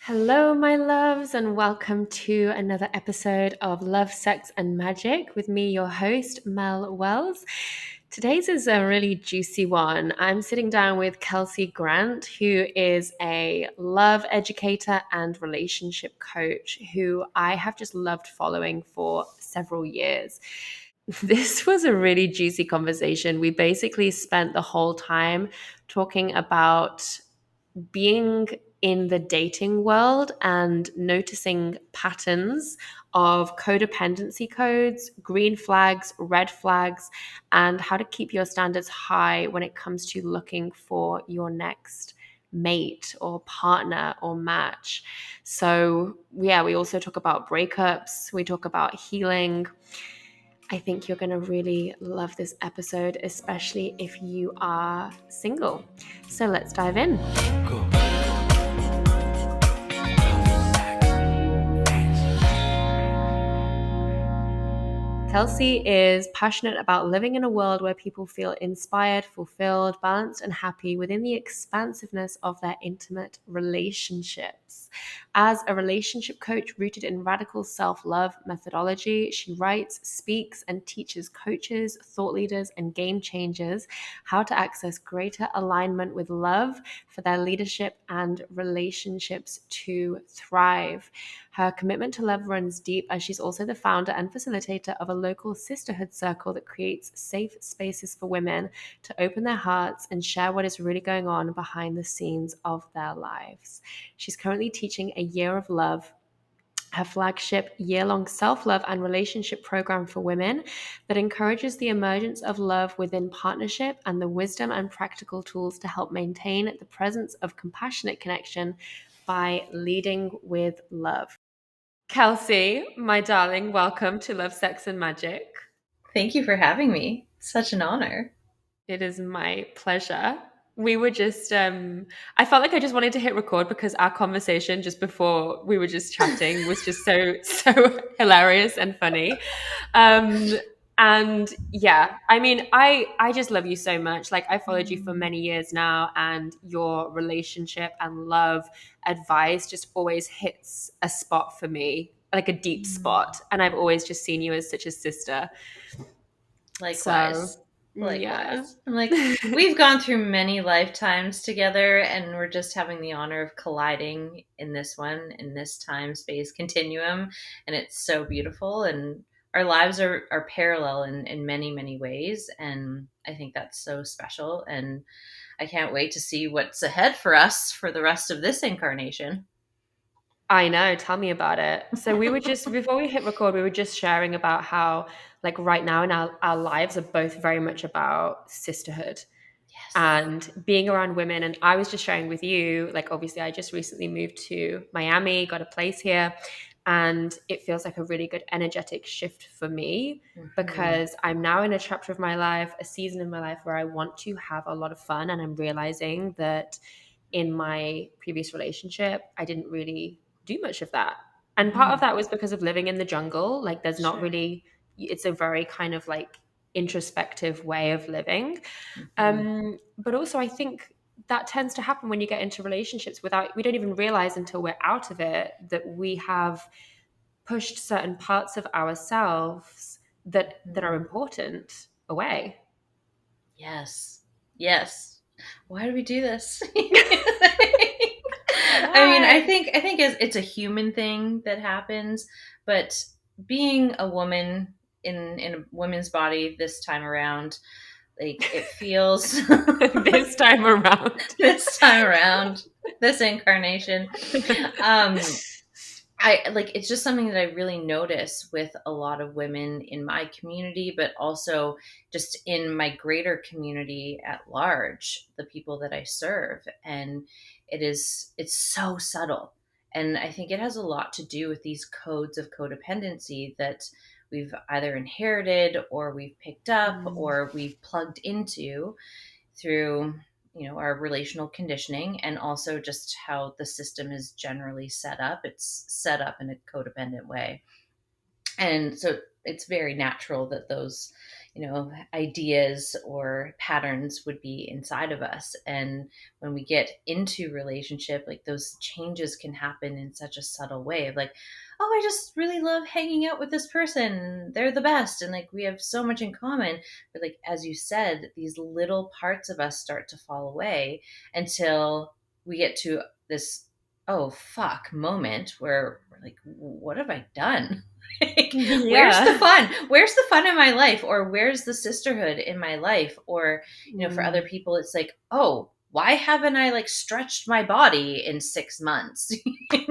Hello, my loves, and welcome to another episode of Love, Sex, and Magic with me, your host, Mel Wells. Today's is a really juicy one. I'm sitting down with Kelsey Grant, who is a love educator and relationship coach who I have just loved following for several years. This was a really juicy conversation. We basically spent the whole time talking about being in the dating world and noticing patterns of codependency codes, green flags, red flags, and how to keep your standards high when it comes to looking for your next mate or partner or match. So, yeah, we also talk about breakups, we talk about healing. I think you're going to really love this episode, especially if you are single. So let's dive in. Cool. Kelsey is passionate about living in a world where people feel inspired, fulfilled, balanced, and happy within the expansiveness of their intimate relationships. As a relationship coach rooted in radical self-love methodology, she writes, speaks, and teaches coaches, thought leaders, and game changers how to access greater alignment with love for their leadership and relationships to thrive. Her commitment to love runs deep, as she's also the founder and facilitator of a local sisterhood circle that creates safe spaces for women to open their hearts and share what is really going on behind the scenes of their lives. She's currently teaching A Year of Love, her flagship year-long self-love and relationship program for women that encourages the emergence of love within partnership and the wisdom and practical tools to help maintain the presence of compassionate connection by leading with love. Kelsey, my darling, welcome to Love, Sex, and Magic. Thank you for having me. Such an honor. It is my pleasure. We were just, I felt like I just wanted to hit record because our conversation just before we were just chatting was just so hilarious and funny. Um, and yeah, I mean, I just love you so much. Like I followed you for many years now, and your relationship and love advice just always hits a spot for me, like a deep spot. And I've always just seen you as such a sister. So Likewise. yeah. Likewise. I'm like, we've gone through many lifetimes together, and we're just having the honor of colliding in this one, in this time space continuum. And it's so beautiful. And our lives are parallel in many, many ways. And I think that's so special. And I can't wait to see what's ahead for us for the rest of this incarnation. I know. Tell me about it. So we were just, before we hit record, we were just sharing about how, like, right now in our lives are both very much about sisterhood Yes. and being around women. And I was just sharing with you, like, obviously, I just recently moved to Miami, got a place here, and it feels like a really good energetic shift for me because I'm now in a chapter of my life, a season in my life where I want to have a lot of fun. And I'm realizing that in my previous relationship, I didn't really do much of that. And part of that was because of living in the jungle. Like, there's not Sure. really, it's a very kind of like introspective way of living. But also, I think that tends to happen when you get into relationships without, we don't even realize until we're out of it that we have pushed certain parts of ourselves that are important away. Yes. Yes. Why do we do this? I mean, I Why? think I think it's a human thing that happens, but being a woman in a woman's body this time around, like it feels This time around. this time around, this incarnation. Um I like it's just something that I really notice with a lot of women in my community, but also just in my greater community at large, the people that I serve. And it's so subtle. And I think it has a lot to do with these codes of codependency that we've either inherited or we've picked up or we've plugged into through our relational conditioning, and also just how the system is generally set up. It's set up in a codependent way, and so it's very natural that those ideas or patterns would be inside of us. And when we get into relationship, like those changes can happen in such a subtle way of like, oh, I just really love hanging out with this person. They're the best. And like, we have so much in common. But like, as you said, these little parts of us start to fall away until we get to this, oh, fuck moment where we're like, what have I done? Like, where's the Yeah. fun? Where's the fun in my life? Or where's the sisterhood in my life? Or, for other Mm. people, it's like, oh, why haven't I like stretched my body in 6 months? Like,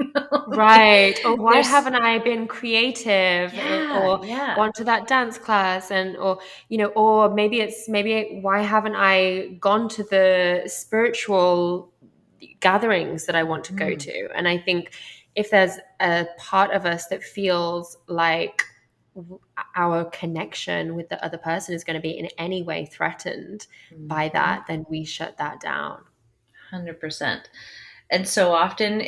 Right. Or why there's, haven't I been creative yeah, or yeah. gone to that dance class or or maybe why haven't I gone to the spiritual gatherings that I want to go Mm, to? And I think if there's a part of us that feels like our connection with the other person is going to be in any way threatened by mhm, that, then we shut that down. 100%. And so often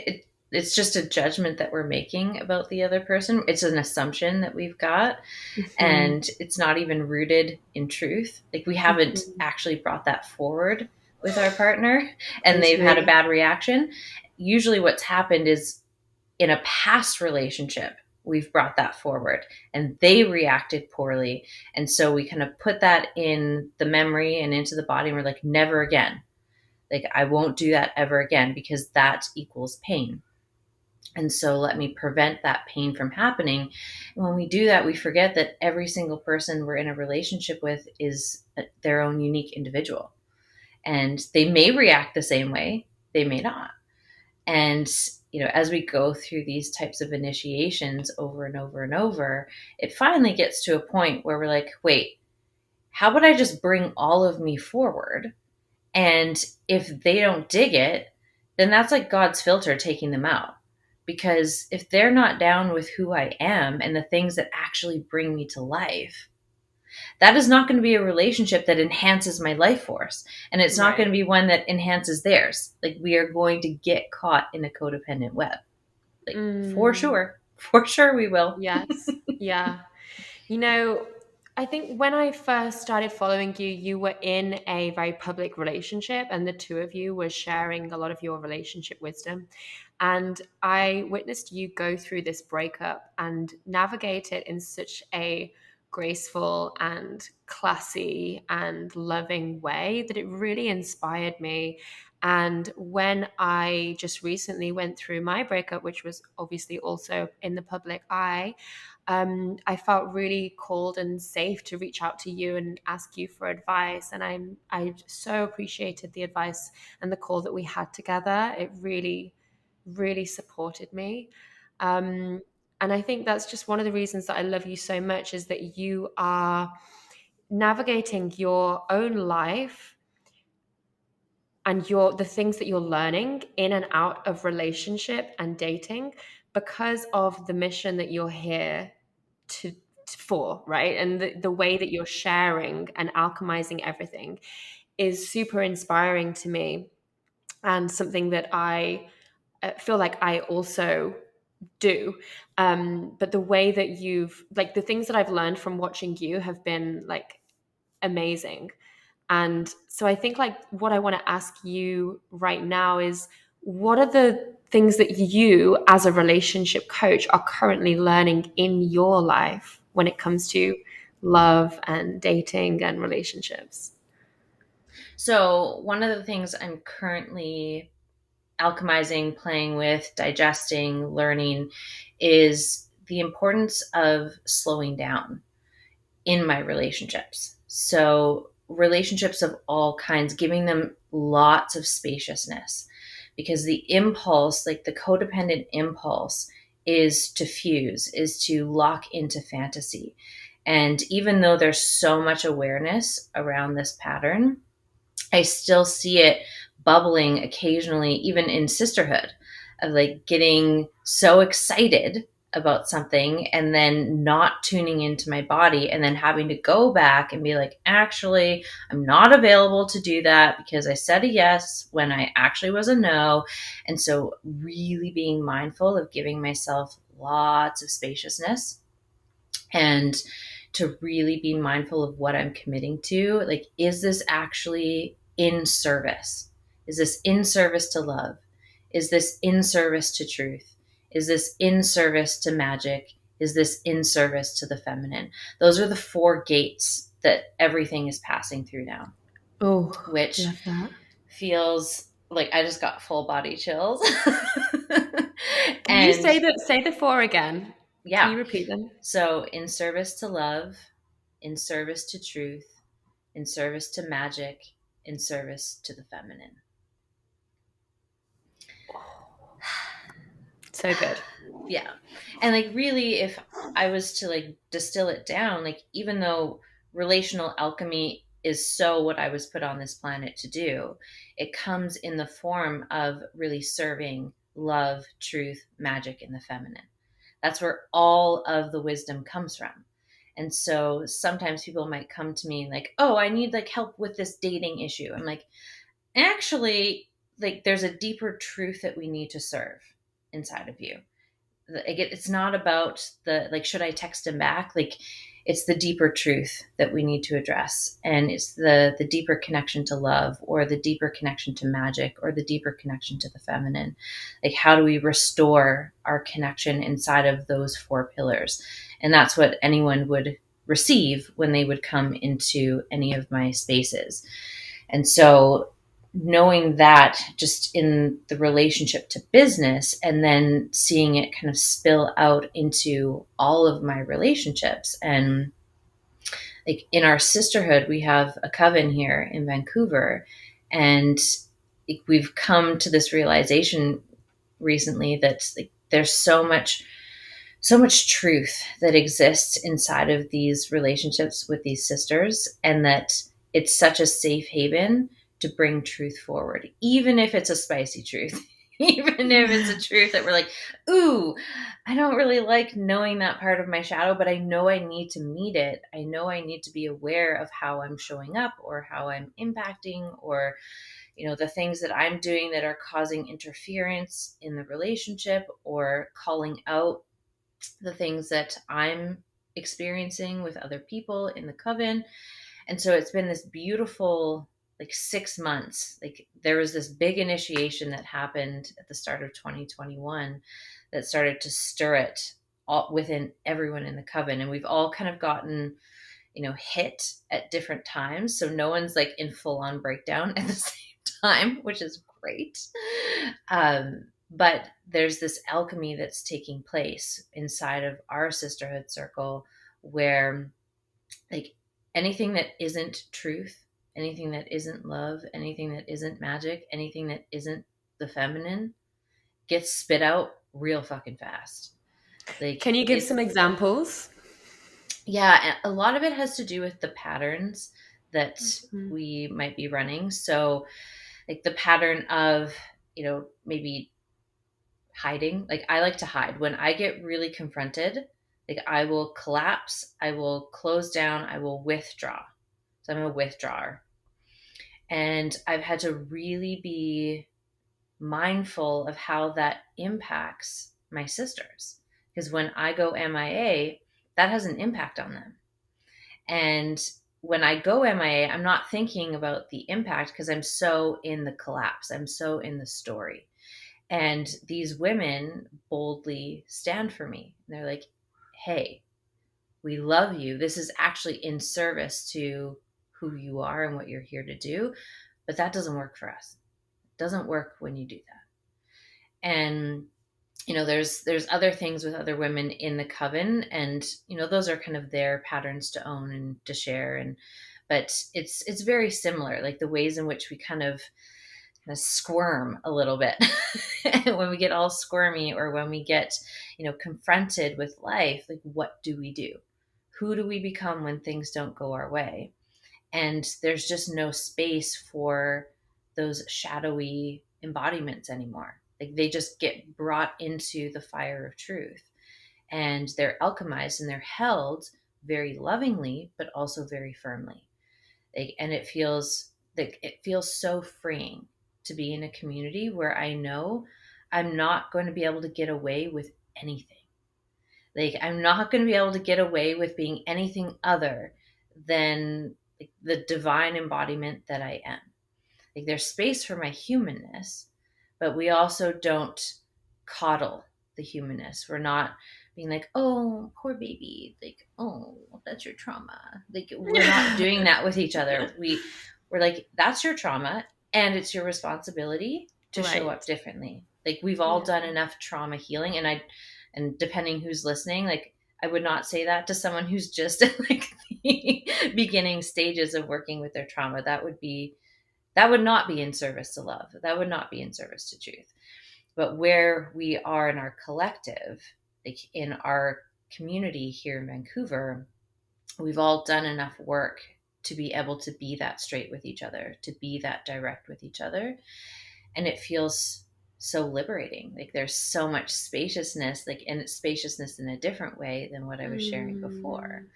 it's just a judgment that we're making about the other person. It's an assumption that we've got, Mhm. and it's not even rooted in truth. Like, we haven't Mhm. actually brought that forward with our partner and they've had a Totally. bad reaction. Usually what's happened is in a past relationship, we've brought that forward and they reacted poorly. And so we kind of put that in the memory and into the body. And we're like, never again. Like, I won't do that ever again because that equals pain. And so let me prevent that pain from happening. And when we do that, we forget that every single person we're in a relationship with is their own unique individual. And they may react the same way, they may not. And, as we go through these types of initiations over and over and over, it finally gets to a point where we're like, wait, how about I just bring all of me forward? And if they don't dig it, then that's like God's filter taking them out. Because if they're not down with who I am and the things that actually bring me to life, that is not going to be a relationship that enhances my life force. And it's not going to Right. be one that enhances theirs. Like, we are going to get caught in a codependent web. Like, for Mm, sure. For sure we will. yes. Yeah. You know, I think when I first started following you, you were in a very public relationship, and the two of you were sharing a lot of your relationship wisdom. And I witnessed you go through this breakup and navigate it in such a graceful and classy and loving way that it really inspired me. And when I just recently went through my breakup, which was obviously also in the public eye, I felt really called and safe to reach out to you and ask you for advice. And I so appreciated the advice and the call that we had together. It really, really supported me. Um, and I think that's just one of the reasons that I love you so much is that you are navigating your own life and the things that you're learning in and out of relationship and dating because of the mission that you're here to for, right? And the way that you're sharing and alchemizing everything is super inspiring to me and something that I feel like I also do. But the way that you've like the things that I've learned from watching you have been like amazing. And so I think like what I want to ask you right now is what are the things that you as a relationship coach are currently learning in your life when it comes to love and dating and relationships? So, one of the things I'm currently alchemizing, playing with, digesting, learning is the importance of slowing down in my relationships. So, relationships of all kinds, giving them lots of spaciousness because the impulse, like the codependent impulse, is to fuse, is to lock into fantasy. And even though there's so much awareness around this pattern, I still see it bubbling occasionally, even in sisterhood, of like getting so excited about something and then not tuning into my body and then having to go back and be like, actually, I'm not available to do that because I said a yes when I actually was a no. And so, really being mindful of giving myself lots of spaciousness and to really be mindful of what I'm committing to. Like, is this actually in service? Is this in service to love? Is this in service to truth? Is this in service to magic? Is this in service to the feminine? Those are the four gates that everything is passing through now, Oh, which love that. feels like I just got full body chills. Can you And say the four again? Can yeah, you repeat them? so in service to love, in service to truth, in service to magic, in service to the feminine. So good. Yeah. And like, really, if I was to like distill it down, like, even though relational alchemy is so what I was put on this planet to do, it comes in the form of really serving love, truth, magic, and the feminine. That's where all of the wisdom comes from. And so sometimes people might come to me like, oh, I need like help with this dating issue. I'm like, actually, like, there's a deeper truth that we need to serve inside of you. It's not about the like, should I text him back? Like, it's the deeper truth that we need to address, and it's the deeper connection to love, or the deeper connection to magic, or the deeper connection to the feminine. Like, how do we restore our connection inside of those four pillars? And that's what anyone would receive when they would come into any of my spaces. And so, knowing that just in the relationship to business, and then seeing it kind of spill out into all of my relationships. And like, in our sisterhood, we have a coven here in Vancouver, and like, we've come to this realization recently that like, there's so much truth that exists inside of these relationships with these sisters, and that it's such a safe haven to bring truth forward, even if it's a spicy truth, even if it's a truth that we're like, ooh, I don't really like knowing that part of my shadow, but I know I need to meet it. I know I need to be aware of how I'm showing up, or how I'm impacting, or the things that I'm doing that are causing interference in the relationship, or calling out the things that I'm experiencing with other people in the coven. And so it's been this beautiful like 6 months. Like, there was this big initiation that happened at the start of 2021 that started to stir it all within everyone in the coven. And we've all kind of gotten, hit at different times. So no one's like in full on breakdown at the same time, which is great. But there's this alchemy that's taking place inside of our sisterhood circle, where like, anything that isn't truth, anything that isn't love, anything that isn't magic, anything that isn't the feminine gets spit out real fucking fast. Like, Can you give some examples? yeah, a lot of it has to do with the patterns that Mhm. we might be running. So like, the pattern of, maybe hiding. Like, I like to hide. When I get really confronted, like, I will collapse, I will close down, I will withdraw. So I'm a withdrawer. And I've had to really be mindful of how that impacts my sisters. Because when I go MIA, that has an impact on them. And when I go MIA, I'm not thinking about the impact, because I'm so in the collapse, I'm so in the story. And these women boldly stand for me. They're like, hey, we love you. This is actually in service to who you are and what you're here to do. But that doesn't work for us. It doesn't work when you do that. And there's other things with other women in the coven, and those are kind of their patterns to own and to share. And but it's very similar, like the ways in which we kind of squirm a little bit when we get all squirmy, or when we get confronted with life. Like, what do we do? Who do we become when things don't go our way? And there's just no space for those shadowy embodiments anymore. Like, they just get brought into the fire of truth, and they're alchemized, and they're held very lovingly, but also very firmly. And it feels so freeing to be in a community where I know I'm not going to be able to get away with anything. Like, I'm not going to be able to get away with being anything other than like, the divine embodiment that I am. Like, there's space for my humanness, but we also don't coddle the humanness. We're not being like, oh, poor baby. Like, oh, that's your trauma. Like, we're not doing that with each other. We're like, that's your trauma, and it's your responsibility to show Right. up differently. Like, we've all Yeah. done enough trauma healing, and depending who's listening, like, I would not say that to someone who's just at like the beginning stages of working with their trauma. That would not be in service to love. That would not be in service to truth. But where we are in our collective, like in our community here in Vancouver, we've all done enough work to be able to be that straight with each other, to be that direct with each other. And it feels so liberating. Like, there's so much spaciousness, like, and it's spaciousness in a different way than what I was sharing before. Mm,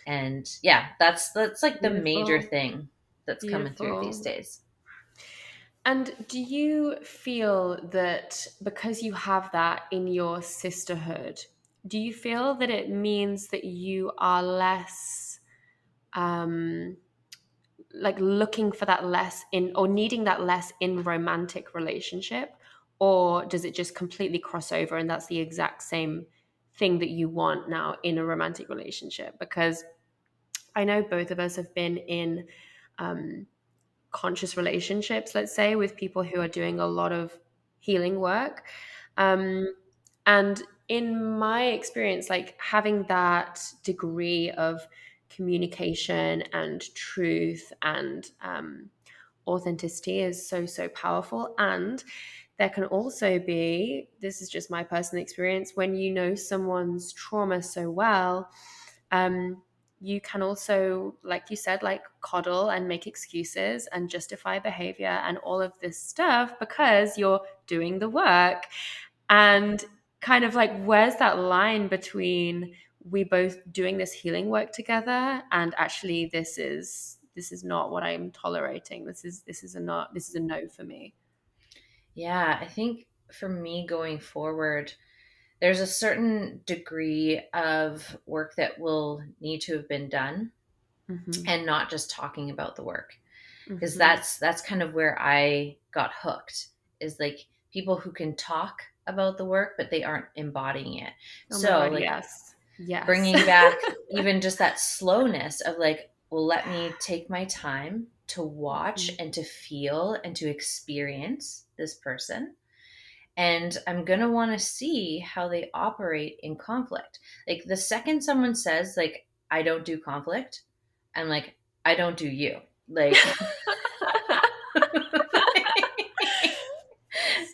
And yeah, that's like the major beautiful. thing that's coming through these Beautiful. days. And do you feel that because you have that in your sisterhood, do you feel that it means that you are less um like looking for that less in, or needing that less in romantic relationship, or does it just completely cross over and that's the exact same thing that you want now in a romantic relationship? Because I know both of us have been in um, conscious relationships, let's say, with people who are doing a lot of healing work. Um, and in my experience, like having that degree of communication and truth and authenticity is so, so powerful. And there can also be, this is just my personal experience, when you know someone's trauma so well, um, you can also, like you said, like coddle and make excuses and justify behavior and all of this stuff because you're doing the work. And kind of like, where's that line between we both doing this healing work together and actually this is not what I'm tolerating. This is a no for me. Yeah, I think for me going forward, there's a certain degree of work that will need to have been done, Mm-hmm. and not just talking about the work, because Mm-hmm. that's kind of where I got hooked, is like people who can talk about the work but they aren't embodying it. Oh my So God, like yes. Yes. bringing back even just that slowness of like, well, let me take my time to watch Mhm. and to feel and to experience this person, and I'm going to want to see how they operate in conflict. Like, the second someone says like, I don't do conflict, I'm like, I don't do you. Like,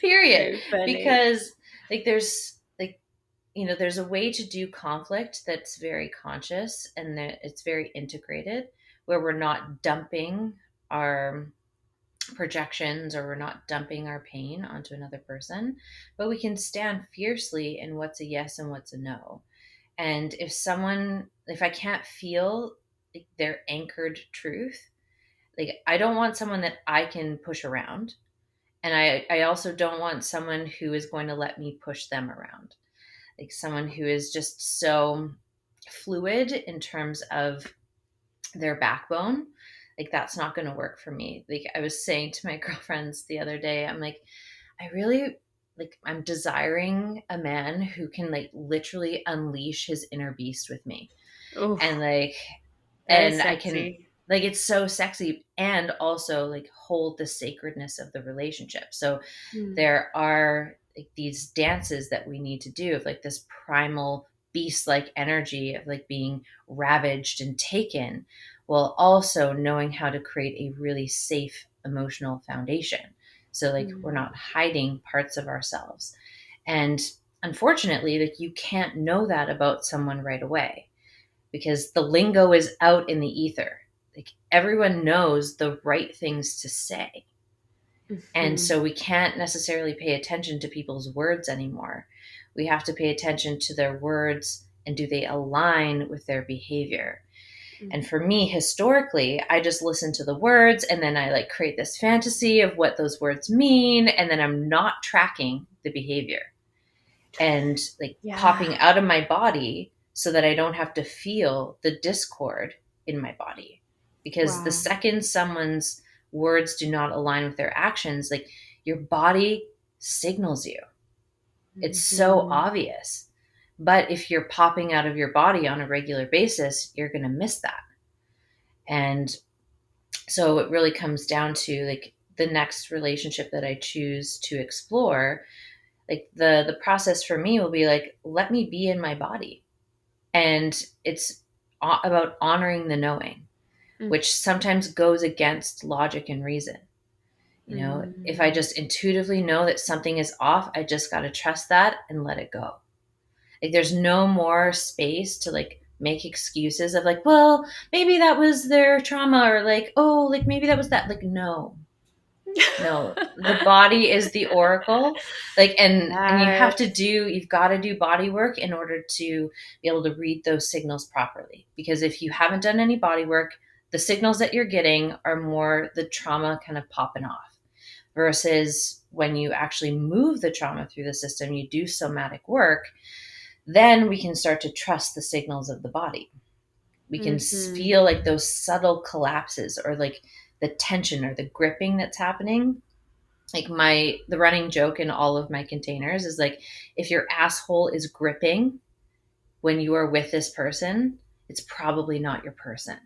period. So funny. Because like, there's like, there's a way to do conflict that's very conscious and that it's very integrated, where we're not dumping our projections, or we're not dumping our pain onto another person, but we can stand fiercely in what's a yes and what's a no. And if I can't feel like their anchored truth, like, I don't want someone that I can push around, and I also don't want someone who is going to let me push them around, like someone who is just so fluid in terms of their backbone. Like, that's not going to work for me. Like, I was saying to my girlfriends the other day, I'm like, I really, like, I'm desiring a man who can like literally unleash his inner beast with me, and Oh, like, that is and I can, sexy. like, it's so sexy, and also like hold the sacredness of the relationship. So Mm, there are like these dances that we need to do of like this primal beast like energy of like being ravaged and taken, while also knowing how to create a really safe emotional foundation. So like, we're mm, not hiding parts of ourselves. And unfortunately, like, you can't know that about someone right away, because the lingo is out in the ether. Like, everyone knows the right things to say, and mhm, so we can't necessarily pay attention to people's words anymore. We have to pay attention to their words, and do they align with their behavior? And for me, historically, I just listen to the words, and then I like create this fantasy of what those words mean, and then I'm not tracking the behavior. and like Yeah. popping out of my body so that I don't have to feel the discord in my body. Because the Wow. second someone's words do not align with their actions, like your body signals you. It's so Hmm. obvious. But if you're popping out of your body on a regular basis, you're going to miss that. And so it really comes down to like the next relationship that I choose to explore. Like the process for me will be like, let me be in my body. And it's about honoring the knowing, which sometimes goes against logic and reason. You know, if I Mm. just intuitively know that something is off, I just got to trust that and let it go. Like there's no more space to like make excuses of like, well, maybe that was their trauma, or like, oh, like maybe that was that. Like, no, no, the body is the oracle. Like, and you've got to do body work in order to be able to read those signals properly. Because if you haven't done any body work, the signals that you're getting are more the trauma kind of popping off, versus when you actually move the trauma through the system, you do somatic work, then we can start to trust the signals of the body. We can Hmm. feel like those subtle collapses, or like the tension or the gripping that's happening. Like the running joke in all of my containers is like, if your asshole is gripping when you are with this person, it's probably not your person.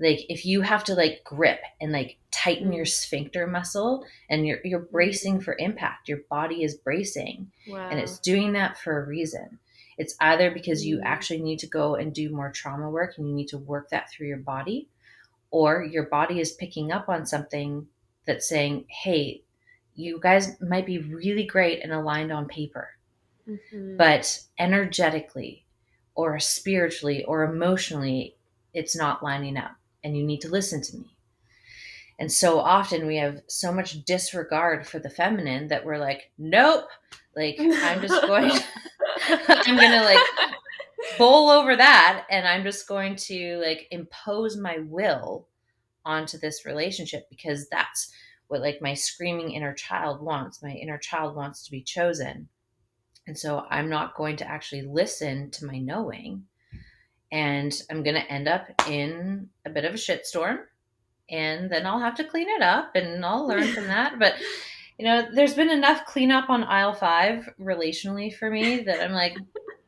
Like if you have to like grip and like tighten your Mm. sphincter muscle, and you're bracing for impact, your body is bracing, and it's Wow. doing that for a reason. It's either because you Mm. actually need to go and do more trauma work and you need to work that through your body, or your body is picking up on something that's saying, hey, you guys might be really great and aligned on paper, Hmm. but energetically or spiritually or emotionally, it's not lining up, and you need to listen to me. And so often we have so much disregard for the feminine that we're like, nope, like I'm just going, I'm going to like bowl over that, and I'm just going to like impose my will onto this relationship, because that's what like my screaming inner child wants. My inner child wants to be chosen. And so I'm not going to actually listen to my knowing, and I'm going to end up in a bit of a shitstorm, and then I'll have to clean it up and I'll learn from that. But there's been enough cleanup on aisle 5 relationally for me that I'm like,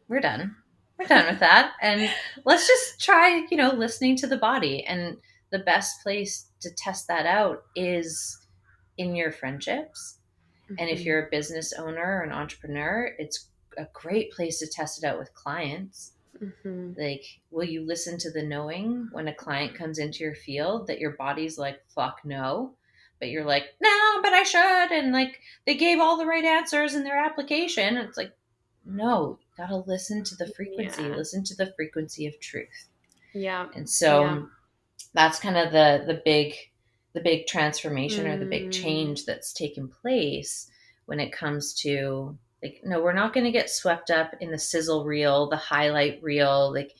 we're done. We're done with that. And let's just try, listening to the body. And the best place to test that out is in your friendships. And if Hmm. you're a business owner or an entrepreneur, it's a great place to test it out with clients. Hmm. Like, will you listen to the knowing when a client comes into your field that your body's like, fuck no, but you're like, no, but I should. And like, they gave all the right answers in their application. And it's like, no, you gotta listen to the frequency, Yeah. listen to the frequency of truth. Yeah. And Yeah. so that's kind of the big transformation, or the big Mm. change that's taken place when it comes to like, no, we're not going to get swept up in the sizzle reel, the highlight reel, like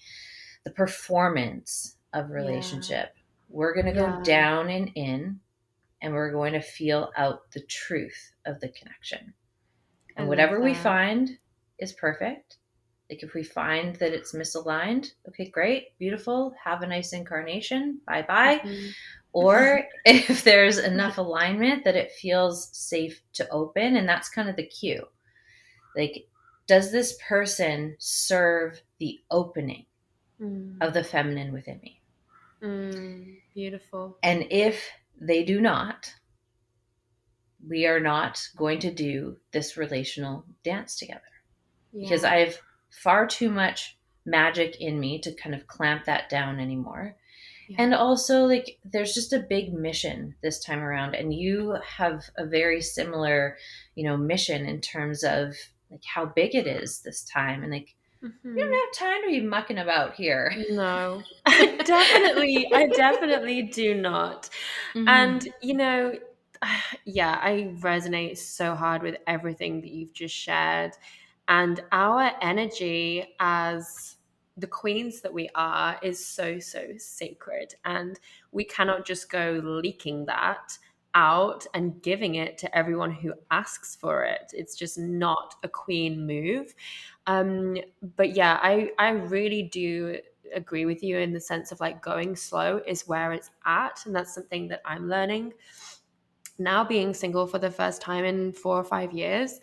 the performance of Yeah. relationship. We're going to go Yeah. down and in, and we're going to feel out the truth of the connection. I And love whatever we that. find is perfect. Like if we find that it's misaligned, okay, great, beautiful, have a nice incarnation, bye bye. Hmm. Or if there's enough alignment that it feels safe to open, and that's kind of the cue. Like, does this person serve the opening Mm. of the feminine within me? Mm. Beautiful. And if they do not, we are not going to do this relational dance together, because Yeah. I have far too much magic in me to kind of clamp that down anymore. Yeah. And also, like, there's just a big mission this time around, and you have a very similar, mission in terms of like how big it is this time, and like you Hmm. don't have time to be mucking about here. No, I definitely do not. And, Hmm. yeah, I resonate so hard with everything that you've just shared. And our energy as the queens that we are is so, so sacred. And we cannot just go leaking that. out and giving it to everyone who asks for it. It's just not a queen move. But yeah, I really do agree with you in the sense of like going slow is where it's at. And that's something that I'm learning now, being single for the first time in 4 or 5 years.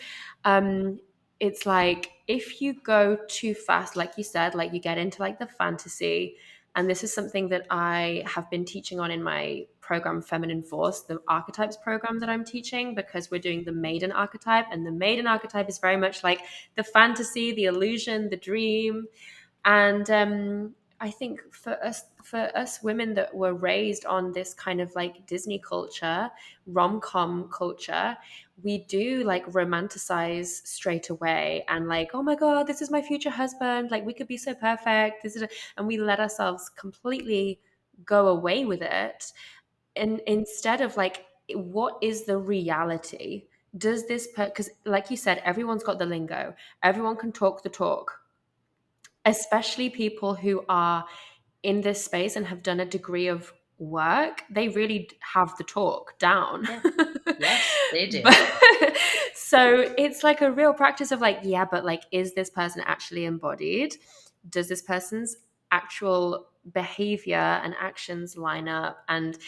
It's like if you go too fast, like you said, like you get into like the fantasy. And this is something that I have been teaching on in my program, Feminine Force, the archetypes program that I'm teaching, because we're doing the maiden archetype. And the maiden archetype is very much like the fantasy, the illusion, the dream. And I think for us women that were raised on this kind of like Disney culture, rom-com culture, we do like romanticize straight away and like, oh my god, this is my future husband, like we could be so perfect, and we let ourselves completely go away with it. And instead of like, what is the reality? Does this because like you said, everyone's got the lingo, everyone can talk the talk, especially people who are in this space and have done a degree of work. They really have the talk down. Yeah. Yes, they do. But so it's like a real practice of like, yeah, but like, is this person actually embodied? Does this person's actual behavior and actions line up? And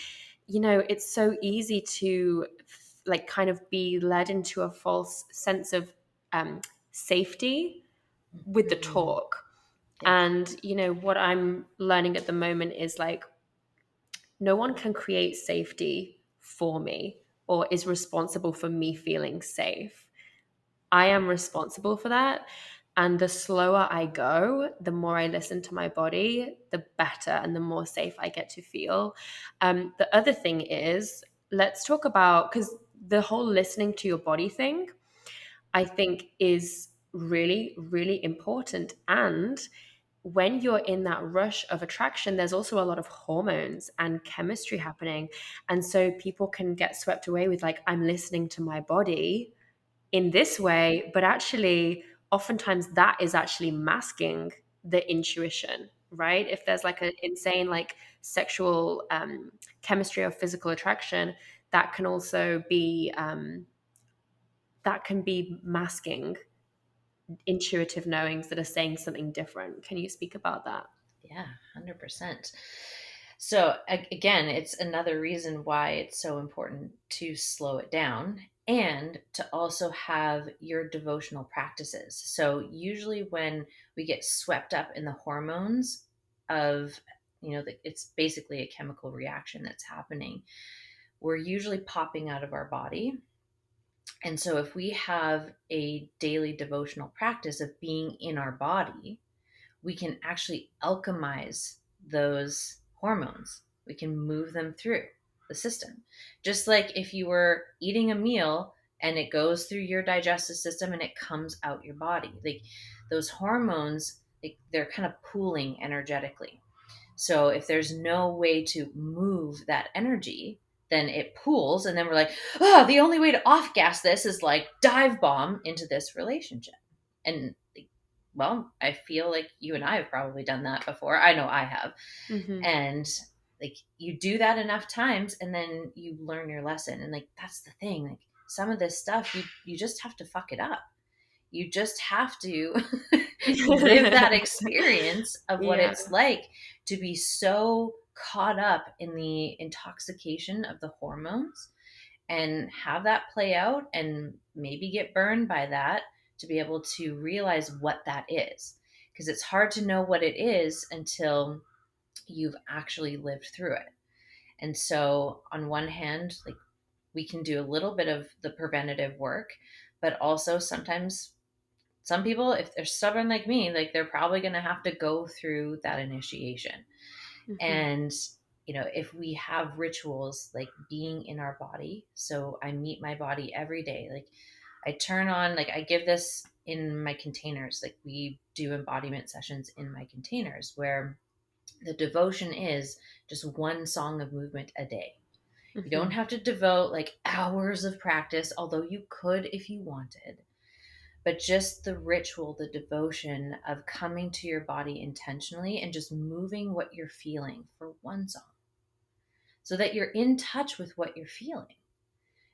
it's so easy to like kind of be led into a false sense of um, safety with the Mhm. talk. Yeah. And what I'm learning at the moment is like, no one can create safety for me or is responsible for me feeling safe. I am responsible for that. And the slower I go, the more I listen to my body, the better and the more safe I get to feel. The other thing is, let's talk about, because the whole listening to your body thing, I think is really, really important. And when you're in that rush of attraction, there's also a lot of hormones and chemistry happening. And so people can get swept away with, like, I'm listening to my body in this way, but actually, oftentimes that is actually masking the intuition, right? If there's like an insane, like, sexual chemistry or physical attraction, that can also be, that can be masking intuitive knowings that are saying something different. Can you speak about that? Yeah, 100%. So again, it's another reason why it's so important to slow it down and to also have your devotional practices. So usually when we get swept up in the hormones of, it's basically a chemical reaction that's happening. We're usually popping out of our body. And so if we have a daily devotional practice of being in our body, we can actually alchemize those hormones. We can move them through the system. Just like if you were eating a meal and it goes through your digestive system and it comes out your body. Like those hormones, they're kind of pooling energetically. So if there's no way to move that energy, then it pools and then we're like, oh, the only way to off gas this is like dive bomb into this relationship. And well, I feel like you and I have probably done that before. I know I have. Mm-hmm. And like you do that enough times and then you learn your lesson. And like that's the thing. Like some of this stuff you just have to fuck it up. You just have to live that experience of what Yeah. it's like to be so caught up in the intoxication of the hormones and have that play out and maybe get burned by that to be able to realize what that is. Because it's hard to know what it is until you've actually lived through it. And so, on one hand, like we can do a little bit of the preventative work, but also sometimes some people, if they're stubborn like me, like they're probably going to have to go through that initiation. Mm-hmm. And, if we have rituals like being in our body, so I meet my body every day, like I turn on, like I give this in my containers, like we do embodiment sessions in my containers where the devotion is just one song of movement a day. You don't Mm-hmm. have to devote like hours of practice, although you could if you wanted, but just the ritual, the devotion of coming to your body intentionally and just moving what you're feeling for one song so that you're in touch with what you're feeling.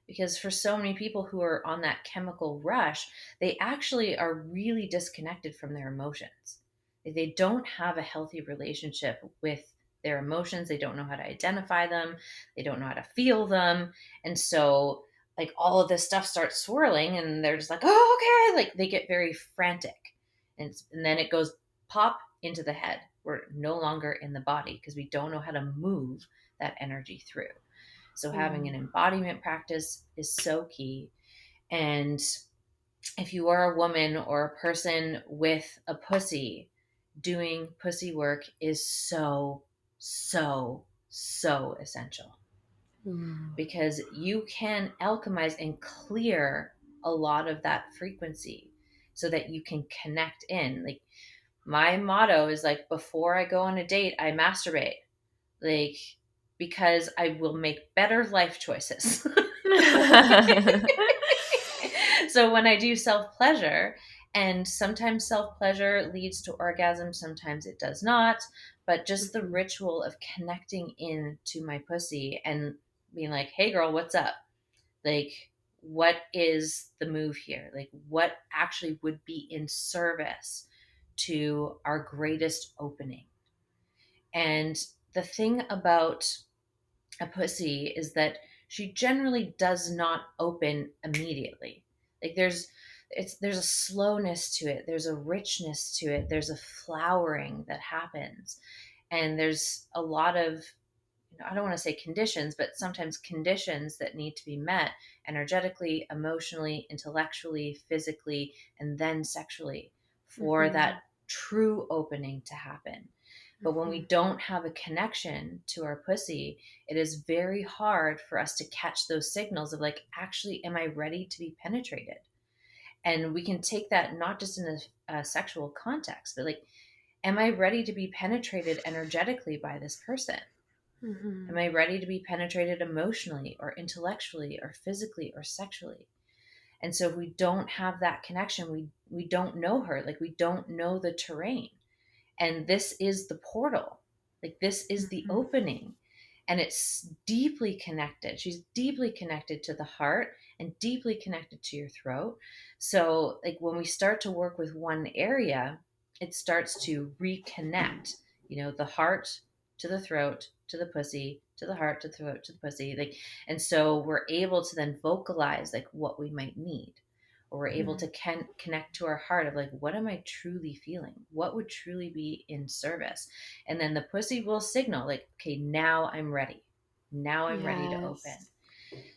Because for so many people who are on that chemical rush, they actually are really disconnected from their emotions. They don't have a healthy relationship with their emotions. They don't know how to identify them. They don't know how to feel them. And so, like, all of this stuff starts swirling and they're just like, oh, okay. Like, they get very frantic. And then it goes pop into the head. We're no longer in the body because we don't know how to move that energy through. So having an Mm. embodiment practice is so key. And if you are a woman or a person with a pussy, doing pussy work is so, so, so essential, Mm. because you can alchemize and clear a lot of that frequency so that you can connect in. Like, my motto is like, before I go on a date, I masturbate. Like, because I will make better life choices. So when I do self pleasure, and sometimes self pleasure leads to orgasm, sometimes it does not, but just the Mhm. ritual of connecting in to my pussy and being like, hey girl, what's up? Like, what is the move here? Like, what actually would be in service to our greatest opening? And the thing about a pussy is that she generally does not open immediately. Like, there's a slowness to it, there's a richness to it, there's a flowering that happens, and there's a lot of, I don't want to say conditions, but sometimes conditions that need to be met energetically, emotionally, intellectually, physically, and then sexually for that Mhm. true opening to happen. But when we Mhm. don't have a connection to our pussy, it is very hard for us to catch those signals of like, actually, am I ready to be penetrated? And we can take that not just in a sexual context, but like, am I ready to be penetrated energetically by this person? Am Mhm. I ready to be penetrated emotionally or intellectually or physically or sexually? And so if we don't have that connection, we don't know her. Like, we don't know the terrain. And this is the portal. Like, this is the Mhm. opening. And it's deeply connected. She's deeply connected to the heart and deeply connected to your throat. So, like, when we start to work with one area, it starts to reconnect, the heart to the throat, to the pussy, to the heart, to the throat, to the pussy. Like, and so we're able to then vocalize like what we might need, or we're able to Mhm. connect to our heart of like, what am I truly feeling? What would truly be in service? And then the pussy will signal like, okay, now I'm ready. Now I'm ready to open. Yes.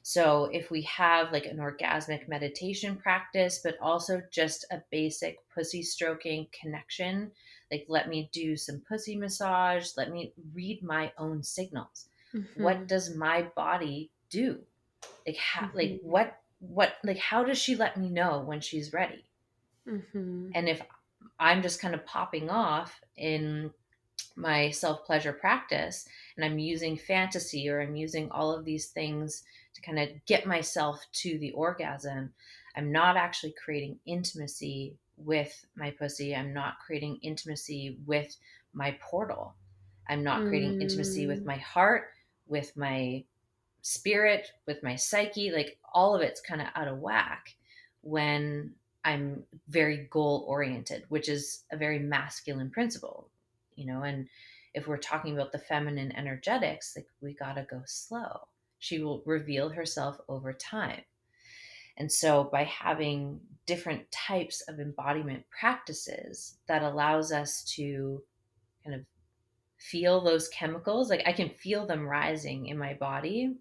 So if we have like an orgasmic meditation practice, but also just a basic pussy stroking connection, like, let me do some pussy massage, let me read my own signals. What Mhm. does my body do? Like, Mhm. like, how does she let me know when she's ready? Mhm. And if I'm just kind of popping off in my self pleasure practice and I'm using fantasy, or I'm using all of these things to kind of get myself to the orgasm, I'm not actually creating intimacy with my pussy. I'm not creating intimacy with my portal. I'm not creating intimacy with Mm. my heart, with my spirit, with my psyche. Like, all of it's kind of out of whack when I'm very goal oriented, which is a very masculine principle. And if we're talking about the feminine energetics, like, we got to go slow. She will reveal herself over time. And so by having different types of embodiment practices, that allows us to kind of feel those chemicals. Like, I can feel them rising in my body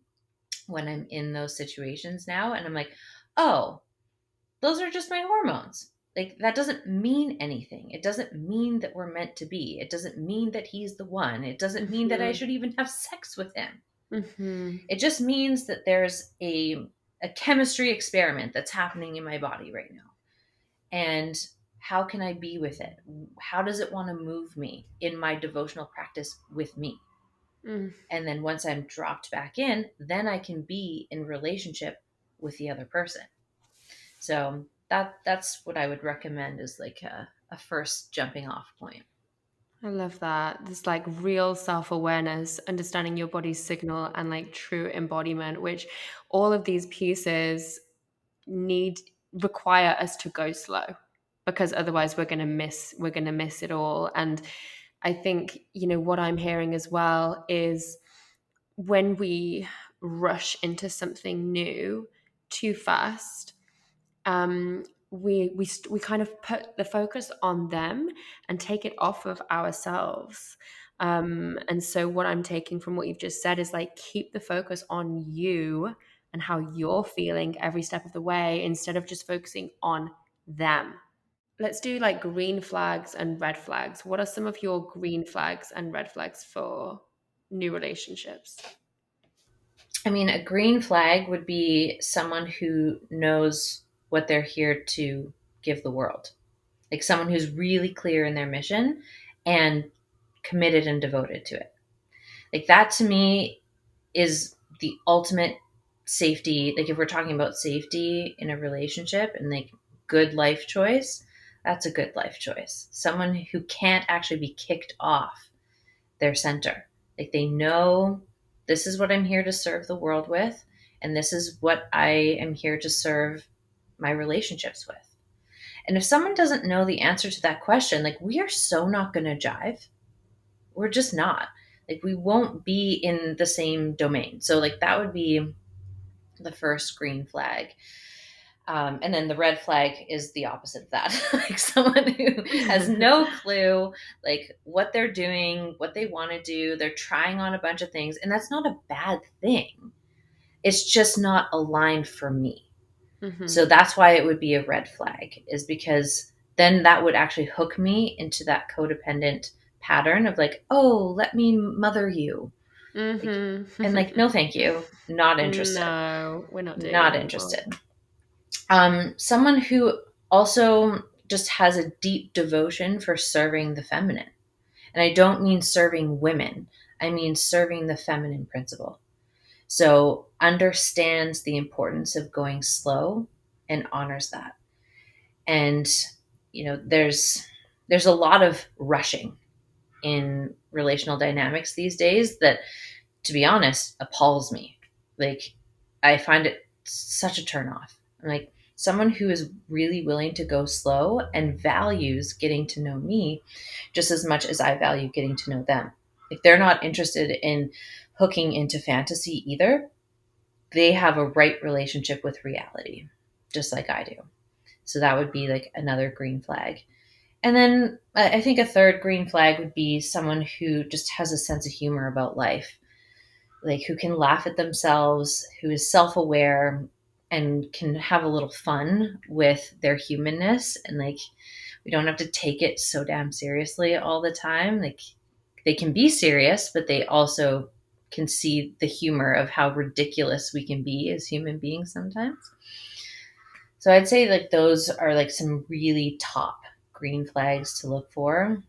when I'm in those situations now. And I'm like, oh, those are just my hormones. Like, that doesn't mean anything. It doesn't mean that we're meant to be. It doesn't mean that he's the one. It doesn't mean that I Mhm. should even have sex with him. Mhm. It just means that there's a chemistry experiment that's happening in my body right now. And how can I be with it? How does it want to move me in my devotional practice with me? Mm. And then once I'm dropped back in, then I can be in relationship with the other person. So that's what I would recommend, is like a first jumping off point. I love that. This like real self-awareness, understanding your body's signal, and like true embodiment, which all of these pieces need require us to go slow, because otherwise we're going to miss it all. And I think, what I'm hearing as well is when we rush into something new too fast, we kind of put the focus on them and take it off of ourselves. And so what I'm taking from what you've just said is like, keep the focus on you and how you're feeling every step of the way, instead of just focusing on them. Let's do like green flags and red flags. What are some of your green flags and red flags for new relationships? I mean, a green flag would be someone who knows what they're here to give the world. Like someone who's really clear in their mission and committed and devoted to it. Like that to me is the ultimate safety. Like if we're talking about safety in a relationship and like good life choice, that's a good life choice. Someone who can't actually be kicked off their center. Like they know, this is what I'm here to serve the world with, and this is what I am here to serve my relationships with. And if someone doesn't know the answer to that question, like we are so not going to jive. We're just not. Like we won't be in the same domain. So like that would be the first green flag. And then the red flag is the opposite of that. Like someone who has no clue, like what they're doing, what they want to do. They're trying on a bunch of things, and that's not a bad thing. It's just not aligned for me. Hmm. So that's why it would be a red flag, is because then that would actually hook me into that codependent pattern of like, oh, let me mother you. Like, Hmm. and like, no, thank you. Not interested. No, we're not doing Not that anymore. interested. Someone who also just has a deep devotion for serving the feminine. And I don't mean serving women, I mean serving the feminine principle. So understands the importance of going slow and honors that. And there's a lot of rushing in relational dynamics these days that, to be honest, appalls me. Like I find it such a turnoff. Like someone who is really willing to go slow and values getting to know me just as much as I value getting to know them. If they're not interested in hooking into fantasy either, they have a right relationship with reality, just like I do. So that would be like another green flag. And then I think a third green flag would be someone who just has a sense of humor about life, like who can laugh at themselves, who is self-aware and can have a little fun with their humanness. And like we don't have to take it so damn seriously all the time. Like they can be serious, but they also can see the humor of how ridiculous we can be as human beings sometimes. So I'd say like those are like some really top green flags to look for.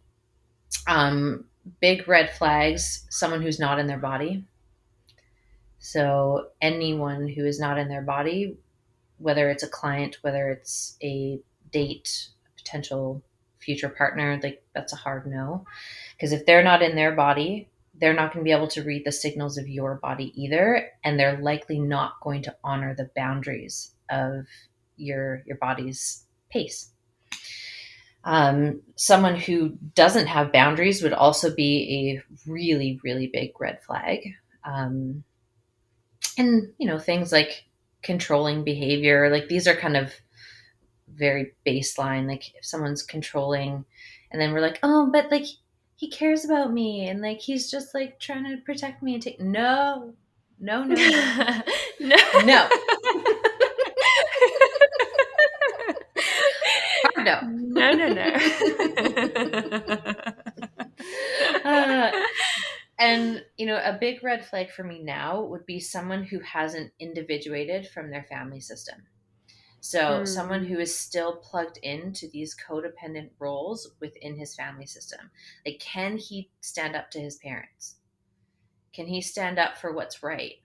um Big red flags: someone who's not in their body. So anyone who is not in their body, whether it's a client, whether it's a date, a potential future partner, like that's a hard no. Because if they're not in their body, they're not going to be able to read the signals of your body either, and they're likely not going to honor the boundaries of your body's pace. Someone who doesn't have boundaries would also be a really, really big red flag. Um, and things like controlling behavior, like these are kind of very baseline. Like if someone's controlling and then we're like, oh, but like he cares about me and like he's just like trying to protect me and take, no, no, no, no, No. no. Hard no. No, no, no. uh, and a big red flag for me now would be someone who hasn't individuated from their family system. So someone who Mm. is still plugged into these codependent roles within his family system. Like, can he stand up to his parents? Can he stand up for what's right?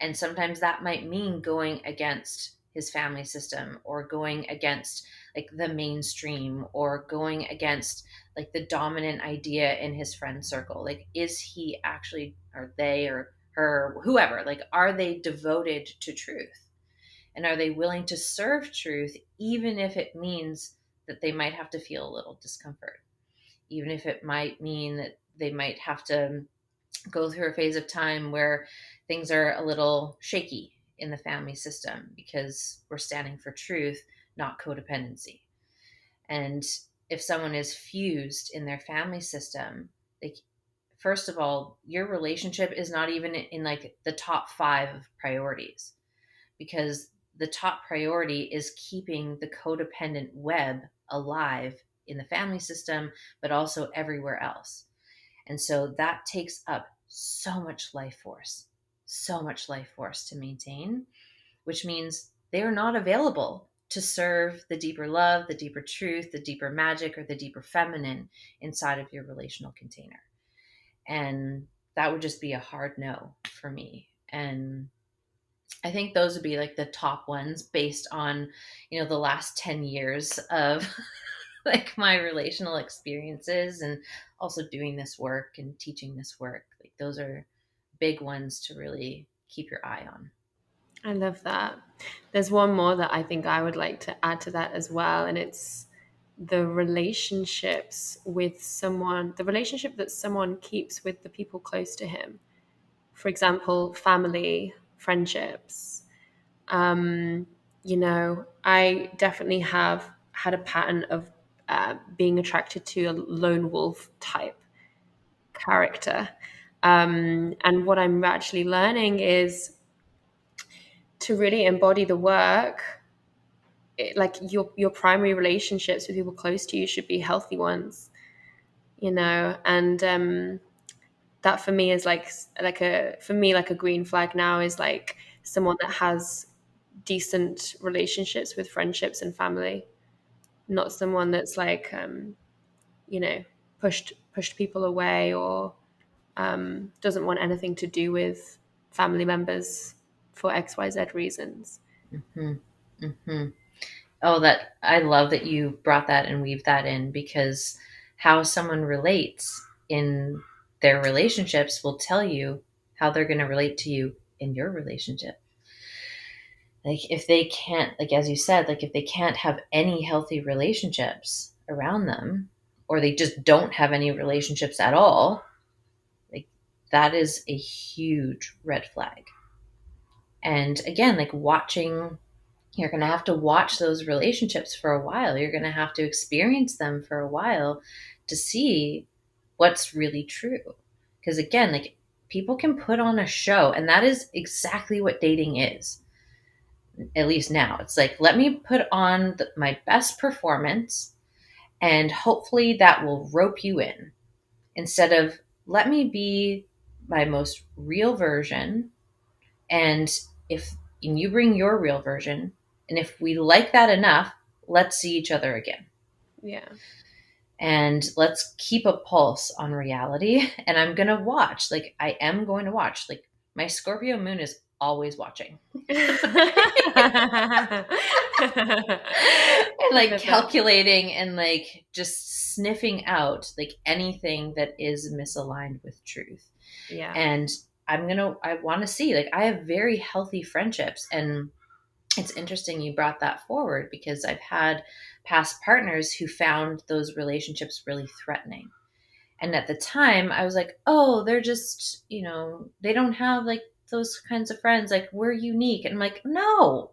And sometimes that might mean going against his family system or going against, like the mainstream, or going against like the dominant idea in his friend circle? Like, is he actually, or they, or her, whoever, like, are they devoted to truth? And are they willing to serve truth, even if it means that they might have to feel a little discomfort, even if it might mean that they might have to go through a phase of time where things are a little shaky in the family system because we're standing for truth, not codependency. And if someone is fused in their family system, like, first of all, your relationship is not even in like the top 5 of priorities, because the top priority is keeping the codependent web alive in the family system, but also everywhere else. And so that takes up so much life force to maintain, which means they're not available to serve the deeper love, the deeper truth, the deeper magic, or the deeper feminine inside of your relational container. And that would just be a hard no for me. And I think those would be like the top ones based on, the last 10 years of like my relational experiences, and also doing this work and teaching this work. Like, those are big ones to really keep your eye on. I love that. There's one more that I think I would like to add to that as well, and it's the relationships with someone, the relationship that someone keeps with the people close to him. For example, family, friendships. I definitely have had a pattern of being attracted to a lone wolf type character. And what I'm actually learning is to really embody the work. Like your primary relationships with people close to you should be healthy ones, and that for me is like a green flag now is like someone that has decent relationships with friendships and family, not someone that's like you know pushed people away, or doesn't want anything to do with family members for XYZ reasons. Hmm. Hmm. Oh, that I love that you brought that and weave that in, because how someone relates in their relationships will tell you how they're going to relate to you in your relationship. Like, if they can't, like, as you said, like, if they can't have any healthy relationships around them, or they just don't have any relationships at all, like, that is a huge red flag. And again, like, you're going to have to watch those relationships for a while. You're going to have to experience them for a while to see what's really true. Because again, like, people can put on a show, and that is exactly what dating is. At least now, it's like, let me put on my best performance, and hopefully that will rope you in, instead of, let me be my most real version, and if and you bring your real version, and if we like that enough, let's see each other again, Yeah. and let's keep a pulse on reality. And I am going to watch, like, my Scorpio moon is always watching. And I like love that. calculating, and like just sniffing out like anything that is misaligned with truth. Yeah. And I want to see, like, I have very healthy friendships. And it's interesting you brought that forward, because I've had past partners who found those relationships really threatening. And at the time I was like, oh, they're just, they don't have like those kinds of friends, like, we're unique. And I'm like, no,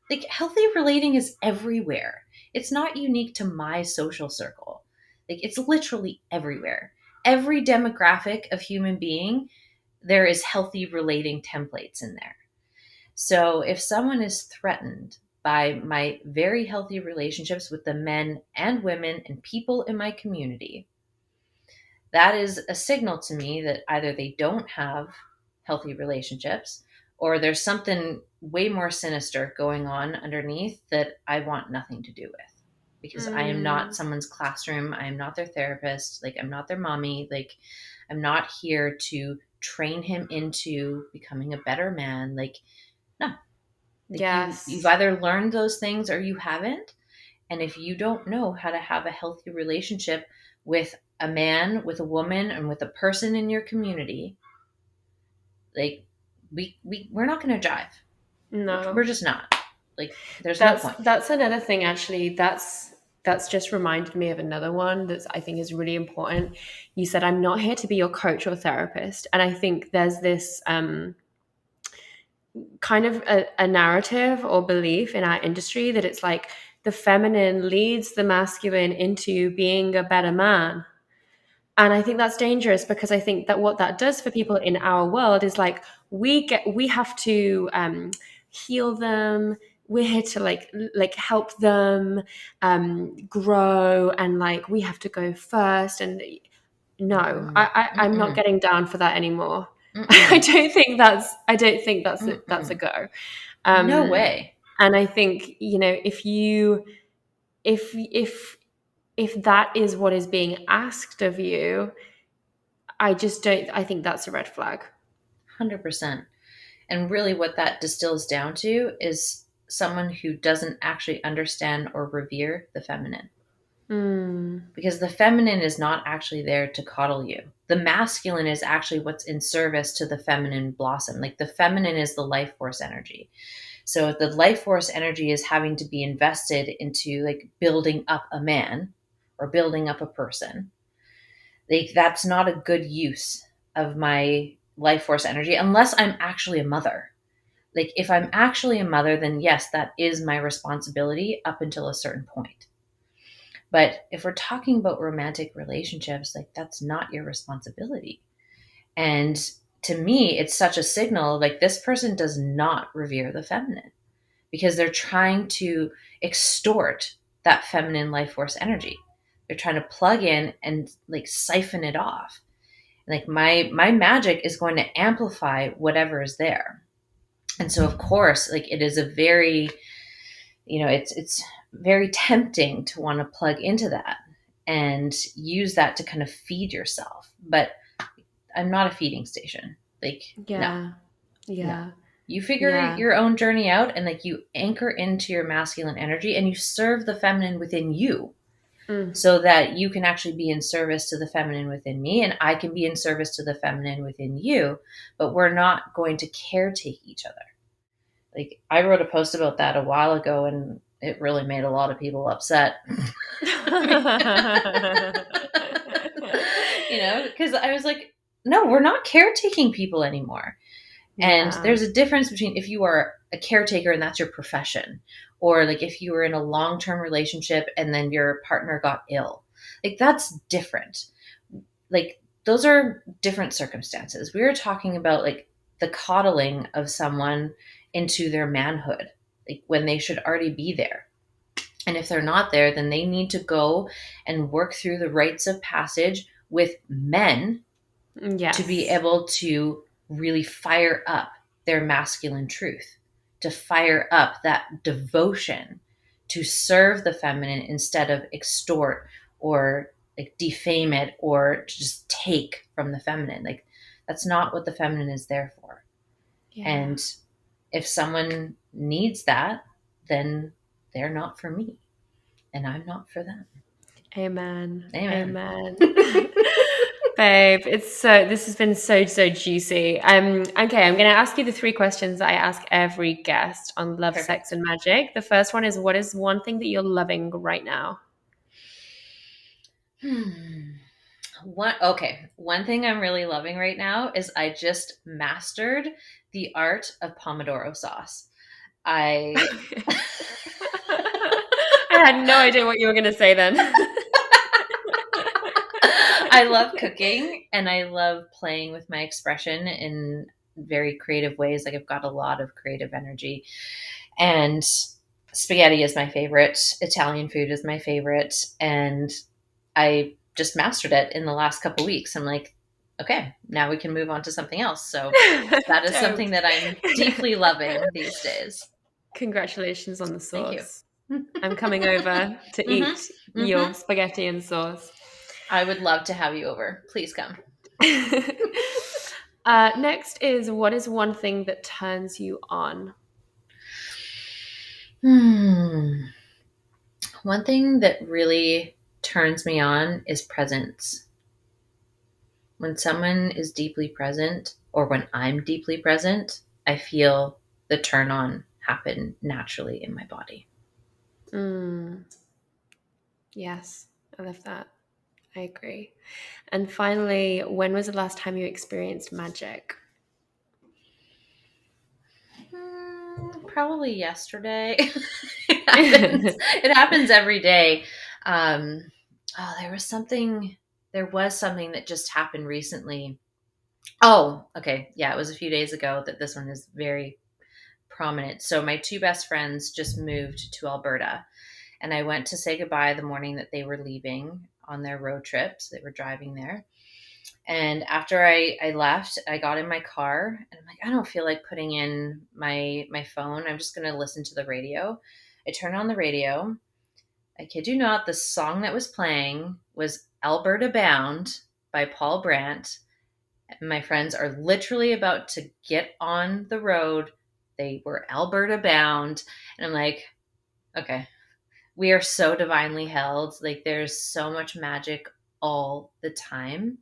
like, healthy relating is everywhere. It's not unique to my social circle. Like, it's literally everywhere. Every demographic of human being, there is healthy relating templates in there. So if someone is threatened by my very healthy relationships with the men and women and people in my community, that is a signal to me that either they don't have healthy relationships, or there's something way more sinister going on underneath that I want nothing to do with. Because I am not Mm, someone's classroom. I am not their therapist. Like, I'm not their mommy. Like, I'm not here to train him into becoming a better man. Like, no. Like, you've yes. either learned those things or you haven't. And if you don't know how to have a healthy relationship with a man, with a woman, and with a person in your community, like we're not going to jive. We're No. just not. Like, there's no That's point. that's another thing actually. That's just reminded me of another one that I think is really important. You said I'm not here to be your coach or therapist, and I think there's this kind of a narrative or belief in our industry that it's like the feminine leads the masculine into being a better man. And I think that's dangerous because I think that what that does for people in our world is like we have to heal them. We're here to like help them grow, and like we have to go first. And no, Mm-mm. I'm not Mm-mm. getting down for that anymore. Mm-mm. I don't think that's a Mm-mm. go. No Um, way. and I think, if that is what is being asked of you, I think that's a red flag. 100%. And really, what that distills down to is someone who doesn't actually understand or revere the feminine. Mm, Because the feminine is not actually there to coddle you. The masculine is actually what's in service to the feminine blossom. Like, the feminine is the life force energy. So the life force energy is having to be invested into like building up a man or building up a person. Like, that's not a good use of my life force energy unless I'm actually a mother. Like, if I'm actually a mother, then yes, that is my responsibility up until a certain point. But if we're talking about romantic relationships, like, that's not your responsibility. And to me, it's such a signal, like, this person does not revere the feminine because they're trying to extort that feminine life force energy. They're trying to plug in and like siphon it off. Like, my magic is going to amplify whatever is there. And so, of course, like, it is a very, it's very tempting to want to plug into that and use that to kind of feed yourself. But I'm not a feeding station. Like, no, yeah, no. yeah, You figure yeah. your own journey out, and like, you anchor into your masculine energy and you serve the feminine within you Mm, so that you can actually be in service to the feminine within me, and I can be in service to the feminine within you. But we're not going to caretake each other. Like, I wrote a post about that a while ago, and it really made a lot of people upset. Because I was like, no, we're not caretaking people anymore. And yeah. there's a difference between if you are a caretaker and that's your profession, or like if you were in a long-term relationship and then your partner got ill. Like, that's different. Like, those are different circumstances. We were talking about like the coddling of someone into their manhood, like when they should already be there. And if they're not there, then they need to go and work through the rites of passage with men to be Yes. able to really fire up their masculine truth, to fire up that devotion to serve the feminine instead of extort or like defame it or just take from the feminine. Like, that's not what the feminine is there for. Yeah. And if someone needs that, then they're not for me and I'm not for them. Amen. Amen. Amen. Babe, this has been so juicy. Okay, I'm gonna ask you the three questions I ask every guest on love, sex, Perfect. and magic. The first one is, what is one thing that you're loving right now? Hmm. One thing I'm really loving right now is I just mastered the art of pomodoro sauce. I I had no idea what you were gonna say then. I love cooking and I love playing with my expression in very creative ways. Like, I've got a lot of creative energy, and spaghetti is my favorite. Italian food is my favorite, and I just mastered it in the last couple weeks. I'm like, okay, now we can move on to something else. So that is Dope. something that I'm deeply loving these days. Congratulations on the Thank you. sauce. I'm coming over to Mm-hmm. eat Mm-hmm. your spaghetti and sauce. I would love to have you over. Please come. Next is, what is one thing that turns you on? Hmm. One thing that really turns me on is presence. When someone is deeply present, or when I'm deeply present, I feel the turn on happen naturally in my body. Mm, yes, I love that. I agree. And finally, when was the last time you experienced magic? Probably yesterday. It happens every day. Um, there was something. There was something that just happened recently. Oh, okay. Yeah, it was a few days ago that this one is very prominent. So my two best friends just moved to Alberta, and I went to say goodbye the morning that they were leaving on their road trip. So they were driving there. And after I left, I got in my car and I'm like, I don't feel like putting in my phone. I'm just gonna listen to the radio. I turned on the radio. I kid you not, the song that was playing was Alberta Bound by Paul Brandt. My friends are literally about to get on the road. They were Alberta bound. And I'm like, okay, we are so divinely held. Like there's so much magic all the time.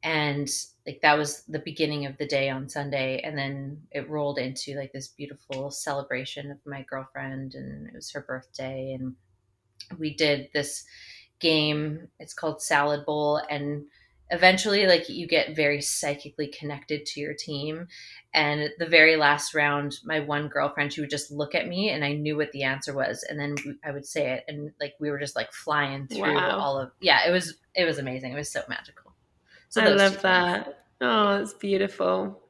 And like that was the beginning of the day on Sunday. And then it rolled into like this beautiful celebration of my girlfriend, and it was her birthday. And we did this game. It's called Salad Bowl. And eventually, like, you get very psychically connected to your team. And the very last round, my one girlfriend, she would just look at me and I knew what the answer was. And then I would say it. And like, we were just like flying through Wow. all of, yeah, it was amazing. It was so magical. So I those two love things. that. Oh, it's beautiful.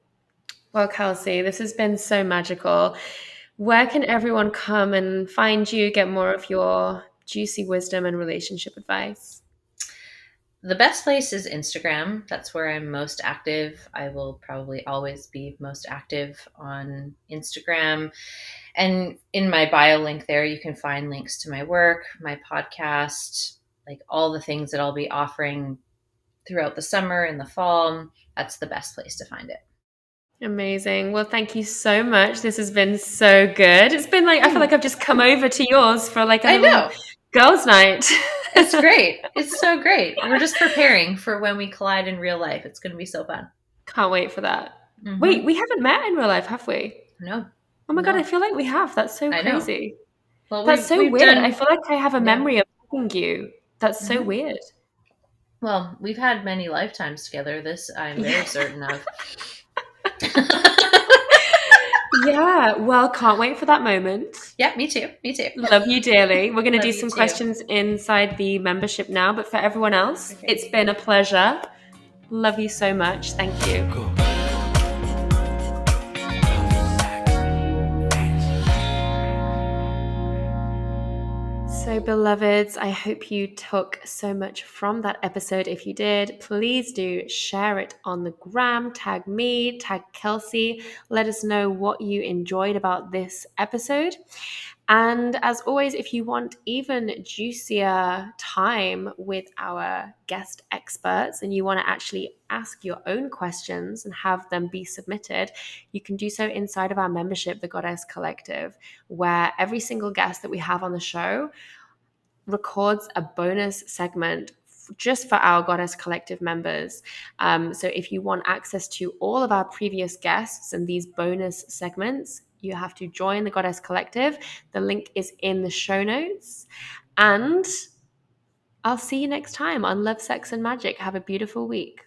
Well, Kelsey, this has been so magical. Where can everyone come and find you, get more of your juicy wisdom and relationship advice? The best place is Instagram. That's where I'm most active. I will probably always be most active on Instagram. And in my bio link there, you can find links to my work, my podcast, like all the things that I'll be offering throughout the summer and the fall. That's the best place to find it. Amazing. Well, thank you so much. This has been so good. It's been like, I feel like I've just come over to yours for like a I little know. girls' night. It's great. It's so great. We're just preparing for when we collide in real life. It's going to be so fun. Can't wait for that. Wait, Mm-hmm. we haven't met in real life, have we? No, Oh my God, I no, feel like we have. That's so I know. crazy. Well, That's we've so we've weird. I done, feel like I have a yeah. memory of meeting you. That's so Hmm. weird. Well, we've had many lifetimes together. This I'm very certain of. Yeah, well, can't wait for that moment. Yeah, me too. Me too. Love you dearly. We're going to Love do you some too. questions inside the membership now, but for everyone else, Okay. it's been a pleasure. Love you so much. Thank you. Cool. So, beloveds, I hope you took so much from that episode. If you did, please do share it on the gram, tag me, tag Kelsey. Let us know what you enjoyed about this episode. And as always, if you want even juicier time with our guest experts and you want to actually ask your own questions and have them be submitted, you can do so inside of our membership, the Goddess Collective, where every single guest that we have on the show records a bonus segment just for our Goddess Collective members. So if you want access to all of our previous guests and these bonus segments, you have to join the Goddess Collective. The link is in the show notes. And I'll see you next time on Love, Sex, and Magic. Have a beautiful week.